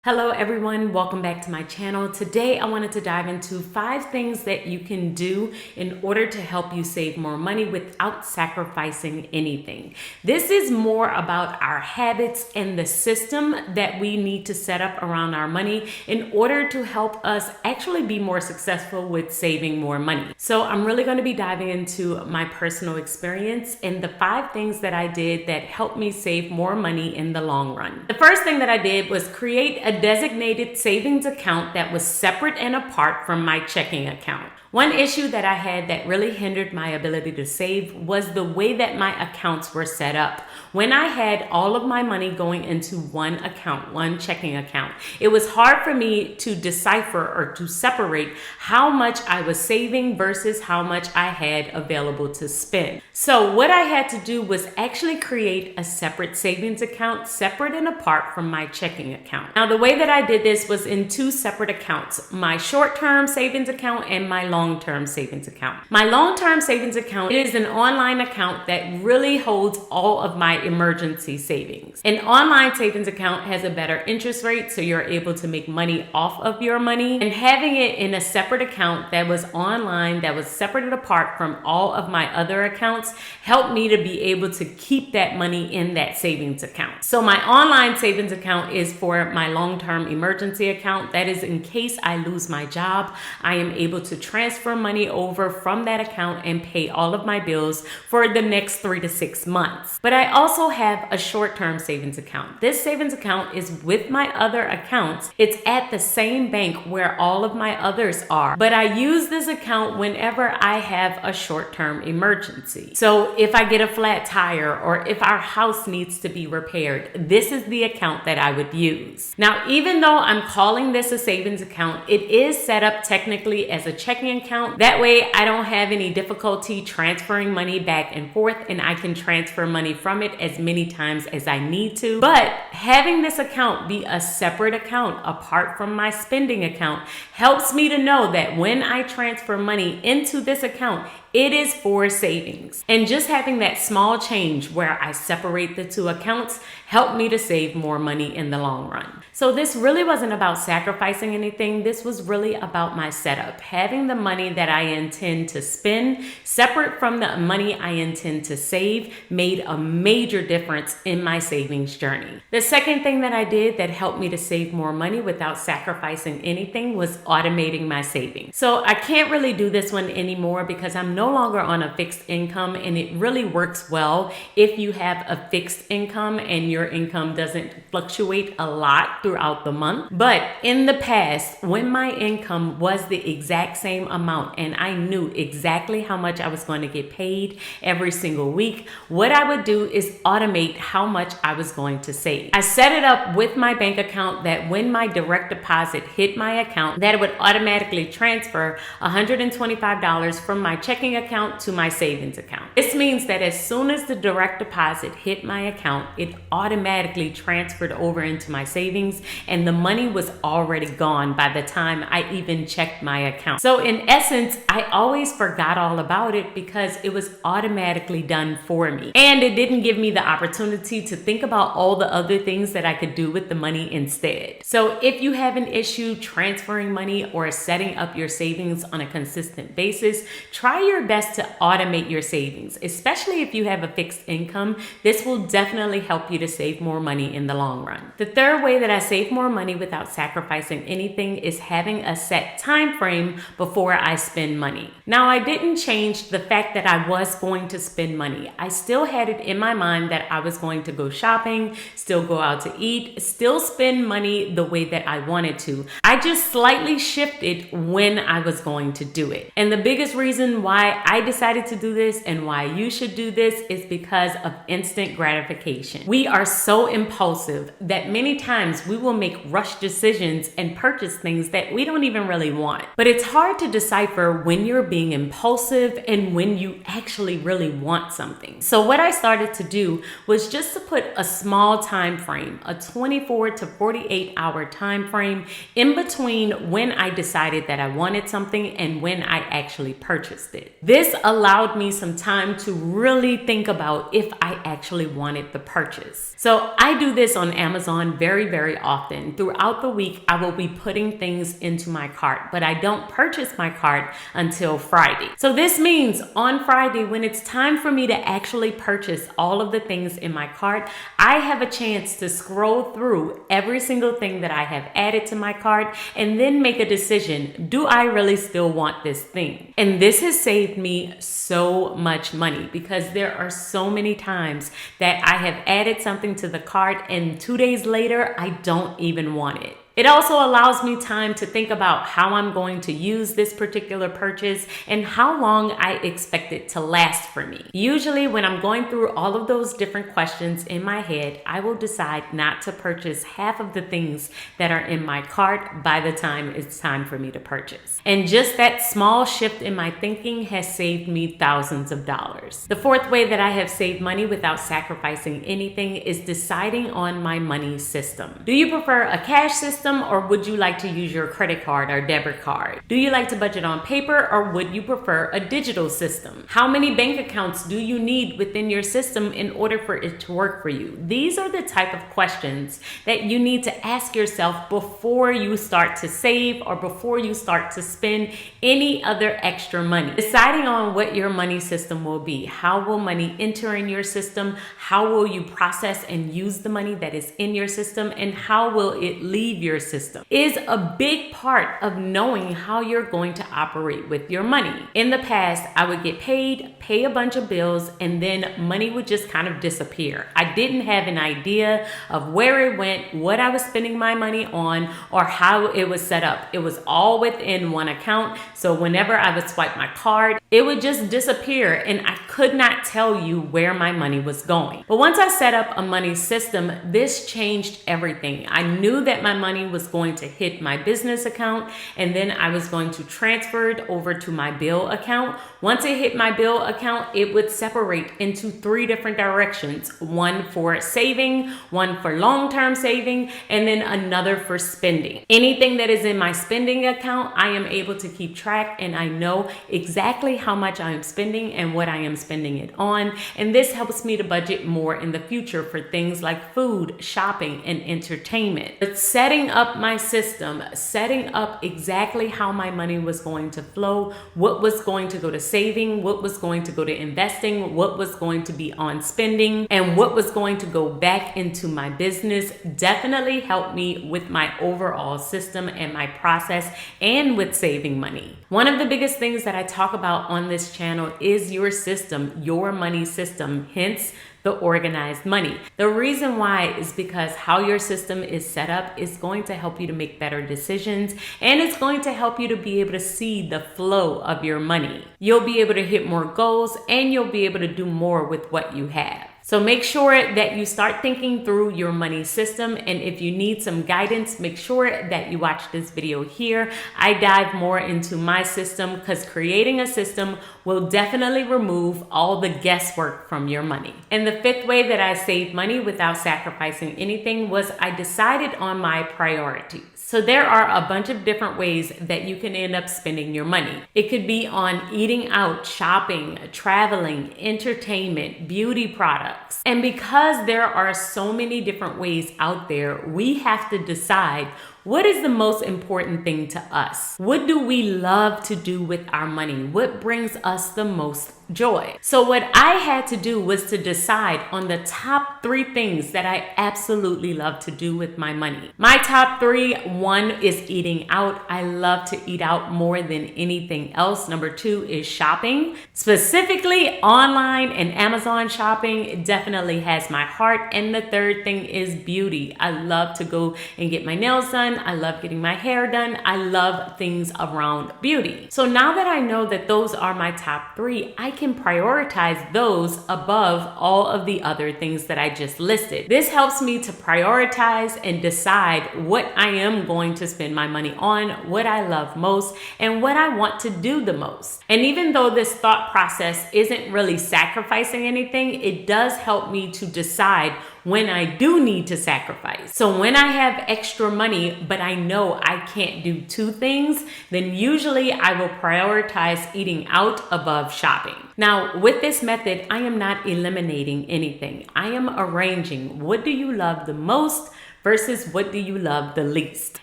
Hello everyone, welcome back to my channel. Today I wanted to dive into 5 things that you can do in order to help you save more money without sacrificing anything. This is more about our habits and the system that we need to set up around our money in order to help us actually be more successful with saving more money. So I'm really going to be diving into my personal experience and the 5 things that I did that helped me save more money in the long run. The first thing that I did was create a designated savings account that was separate and apart from my checking account. One issue that I had that really hindered my ability to save was the way that my accounts were set up. When I had all of my money going into one account, one checking account, it was hard for me to decipher or to separate how much I was saving versus how much I had available to spend. So what I had to do was actually create a separate savings account, separate and apart from my checking account. Now, the way that I did this was in 2 separate accounts, my short-term savings account and my long-term savings account. My long-term savings account is an online account that really holds all of my emergency savings. An online savings account has a better interest rate, so you're able to make money off of your money. And having it in a separate account that was online, that was separated apart from all of my other accounts, helped me to be able to keep that money in that savings account. So my online savings account is for my long-term emergency account. That is in case I lose my job, I am able to transfer money over from that account and pay all of my bills for the next 3 to 6 months. But I also have a short-term savings account. This savings account is with my other accounts. It's at the same bank where all of my others are, but I use this account whenever I have a short-term emergency. So if I get a flat tire or if our house needs to be repaired, this is the account that I would use. Now, even though I'm calling this a savings account, it is set up technically as a checking account. That way I don't have any difficulty transferring money back and forth, and I can transfer money from it as many times as I need to. But having this account be a separate account apart from my spending account helps me to know that when I transfer money into this account, it is for savings. And just having that small change where I separate the 2 accounts helped me to save more money in the long run. So this really wasn't about sacrificing anything. This was really about my setup. Having the money that I intend to spend separate from the money I intend to save made a major difference in my savings journey. The second thing that I did that helped me to save more money without sacrificing anything was automating my savings. So I can't really do this one anymore because I'm no longer on a fixed income, and it really works well if you have a fixed income and your income doesn't fluctuate a lot throughout the month. But in the past, when my income was the exact same amount and I knew exactly how much I was going to get paid every single week, what I would do is automate how much I was going to save. I set it up with my bank account that when my direct deposit hit my account, that it would automatically transfer $125 from my checking account to my savings account. This means that as soon as the direct deposit hit my account, it automatically transferred over into my savings, and the money was already gone by the time I even checked my account. So in essence, I always forgot all about it because it was automatically done for me. And it didn't give me the opportunity to think about all the other things that I could do with the money instead. So if you have an issue transferring money or setting up your savings on a consistent basis, try your best to automate your savings, especially if you have a fixed income. This will definitely help you to save more money in the long run. The third way that I save more money without sacrificing anything is having a set time frame before I spend money. Now, I didn't change the fact that I was going to spend money. I still had it in my mind that I was going to go shopping, still go out to eat, still spend money the way that I wanted to. I just slightly shifted when I was going to do it. And the biggest reason why I decided to do this and why you should do this is because of instant gratification. We are so impulsive that many times we will make rush decisions and purchase things that we don't even really want. But it's hard to decipher when you're being impulsive and when you actually really want something. So what I started to do was just to put a small time frame, a 24 to 48 hour time frame in between when I decided that I wanted something and when I actually purchased it. This allowed me some time to really think about if I actually wanted the purchase. So I do this on Amazon very, very often. Throughout the week, I will be putting things into my cart, but I don't purchase my cart until Friday. So this means on Friday, when it's time for me to actually purchase all of the things in my cart, I have a chance to scroll through every single thing that I have added to my cart and then make a decision. Do I really still want this thing? And this has saved me so much money because there are so many times that I have added something to the cart and 2 days later, I don't even want it. It also allows me time to think about how I'm going to use this particular purchase and how long I expect it to last for me. Usually when I'm going through all of those different questions in my head, I will decide not to purchase half of the things that are in my cart by the time it's time for me to purchase. And just that small shift in my thinking has saved me thousands of dollars. The fourth way that I have saved money without sacrificing anything is deciding on my money system. Do you prefer a cash system, or would you like to use your credit card or debit card? Do you like to budget on paper, or would you prefer a digital system? How many bank accounts do you need within your system in order for it to work for you? These are the type of questions that you need to ask yourself before you start to save or before you start to spend any other extra money. Deciding on what your money system will be. How will money enter in your system? How will you process and use the money that is in your system? And how will it leave your system is a big part of knowing how you're going to operate with your money. In the past, I would get paid, pay a bunch of bills, and then money would just kind of disappear. I didn't have an idea of where it went, what I was spending my money on, or how it was set up. It was all within one account. So whenever I would swipe my card, it would just disappear and I could not tell you where my money was going. But once I set up a money system, this changed everything. I knew that my money was going to hit my business account and then I was going to transfer it over to my bill account. Once it hit my bill account, it would separate into 3 different directions. One for saving, one for long-term saving, and then another for spending. Anything that is in my spending account, I am able to keep track and I know exactly how much I am spending and what I am spending it on. And this helps me to budget more in the future for things like food, shopping, and entertainment. But setting up my system, setting up exactly how my money was going to flow, what was going to go to saving, what was going to go to investing, what was going to be on spending, and what was going to go back into my business definitely helped me with my overall system and my process and with saving money. One of the biggest things that I talk about on this channel is your system, your money system, hence the organized money. The reason why is because how your system is set up is going to help you to make better decisions and it's going to help you to be able to see the flow of your money. You'll be able to hit more goals and you'll be able to do more with what you have. So make sure that you start thinking through your money system, and if you need some guidance, make sure that you watch this video here. I dive more into my system because creating a system will definitely remove all the guesswork from your money. And the 5th way that I saved money without sacrificing anything was I decided on my priorities. So there are a bunch of different ways that you can end up spending your money. It could be on eating out, shopping, traveling, entertainment, beauty products. And because there are so many different ways out there, we have to decide what is the most important thing to us? What do we love to do with our money? What brings us the most joy? So what I had to do was to decide on the top 3 things that I absolutely love to do with my money. My top 3, 1 is eating out. I love to eat out more than anything else. Number 2 is shopping, specifically online and Amazon shopping. It definitely has my heart. And the 3rd thing is beauty. I love to go and get my nails done. I love getting my hair done. I love things around beauty. So now that I know that those are my top 3, I can prioritize those above all of the other things that I just listed. This helps me to prioritize and decide what I am going to spend my money on, what I love most, and what I want to do the most. And even though this thought process isn't really sacrificing anything, it does help me to decide when I do need to sacrifice. So when I have extra money, but I know I can't do two things, then usually I will prioritize eating out above shopping. Now, with this method, I am not eliminating anything. I am arranging what do you love the most versus what do you love the least.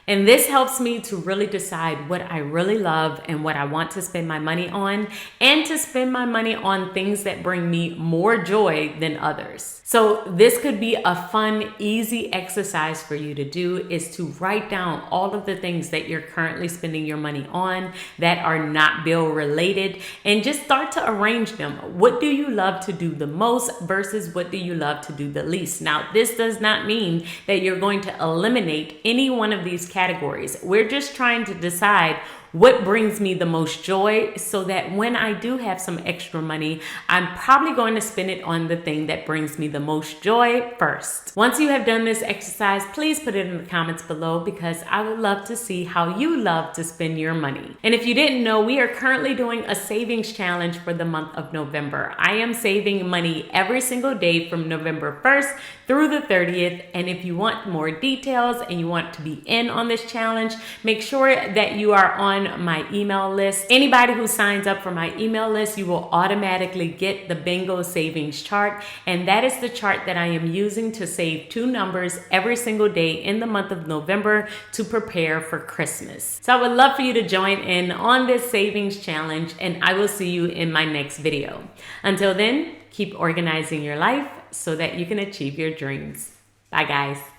And this helps me to really decide what I really love and what I want to spend my money on, and to spend my money on things that bring me more joy than others. So this could be a fun, easy exercise for you to do, is to write down all of the things that you're currently spending your money on that are not bill related, and just start to arrange them. What do you love to do the most versus what do you love to do the least? Now, this does not mean that you're going to eliminate any one of these categories. We're just trying to decide what brings me the most joy, so that when I do have some extra money, I'm probably going to spend it on the thing that brings me the most joy first. Once you have done this exercise, please put it in the comments below, because I would love to see how you love to spend your money. And if you didn't know, we are currently doing a savings challenge for the month of November. I am saving money every single day from November 1st through the 30th. And if you want more details and you want to be in on this challenge, make sure that you are on my email list. Anybody who signs up for my email list, you will automatically get the bingo savings chart. And that is the chart that I am using to save 2 numbers every single day in the month of November to prepare for Christmas. So I would love for you to join in on this savings challenge, and I will see you in my next video. Until then, keep organizing your life so that you can achieve your dreams. Bye, guys.